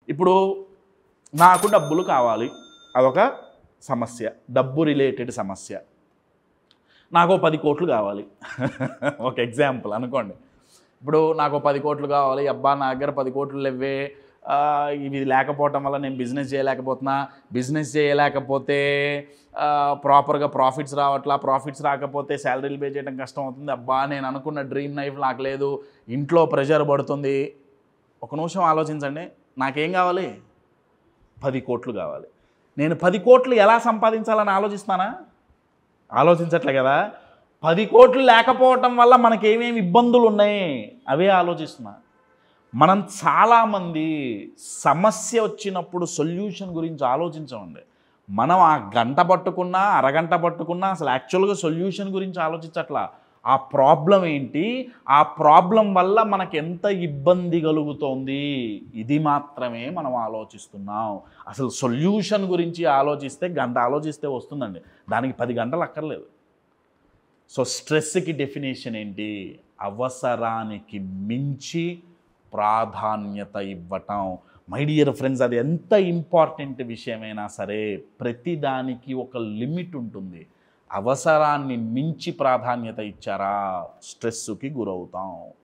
ఇప్పుడు నాకు డబ్బులు కావాలి, అదొక సమస్య, డబ్బు రిలేటెడ్ సమస్య. నాకు 10 కోట్లు కావాలి ఒక ఎగ్జాంపుల్ అనుకోండి. ఇప్పుడు నాకు 10 కోట్లు కావాలి, అబ్బా నా దగ్గర 10 కోట్లు లేవే, ఇవి లేకపోవటం వల్ల నేను బిజినెస్ చేయలేకపోతున్నా, బిజినెస్ చేయలేకపోతే ప్రాపర్గా ప్రాఫిట్స్ రావట్లా, ప్రాఫిట్స్ రాకపోతే శాలరీలు పే చేయడం కష్టం అవుతుంది, అబ్బా నేను అనుకున్న డ్రీమ్ లైఫ్ నాకు లేదు, ఇంట్లో ప్రెషర్ పడుతుంది. ఒక నిమిషం ఆలోచించండి, నాకేం కావాలి? 10 కోట్లు కావాలి. నేను 10 కోట్లు ఎలా సంపాదించాలని ఆలోచిస్తానా? ఆలోచించట్లే కదా. 10 కోట్లు లేకపోవటం వల్ల మనకేమేమి ఇబ్బందులు ఉన్నాయి అవే ఆలోచిస్తున్నా. మనం చాలామంది సమస్య వచ్చినప్పుడు సొల్యూషన్ గురించి ఆలోచించమండి. మనం ఆ గంట పట్టుకున్నా, అరగంట పట్టుకున్నా అసలు యాక్చువల్గా సొల్యూషన్ గురించి ఆలోచించట్లా. ఆ ప్రాబ్లం ఏంటి, ఆ ప్రాబ్లం వల్ల మనకు ఎంత ఇబ్బంది కలుగుతోంది, ఇది మాత్రమే మనం ఆలోచిస్తున్నాం. అసలు సొల్యూషన్ గురించి ఆలోచిస్తే గంట ఆలోచిస్తే వస్తుందండి, దానికి 10 గంటలు అక్కర్లేదు. సో స్ట్రెస్కి డెఫినేషన్ ఏంటి? అవసరానికి మించి ప్రాధాన్యత ఇవ్వటం. మై డియర్ ఫ్రెండ్స్, అది ఎంత ఇంపార్టెంట్ విషయమైనా సరే ప్రతిదానికి ఒక లిమిట్ ఉంటుంది. అవసరాన్ని మించి ప్రాధాన్యత ఇచ్చారా స్ట్రెస్కి గురవుతాం.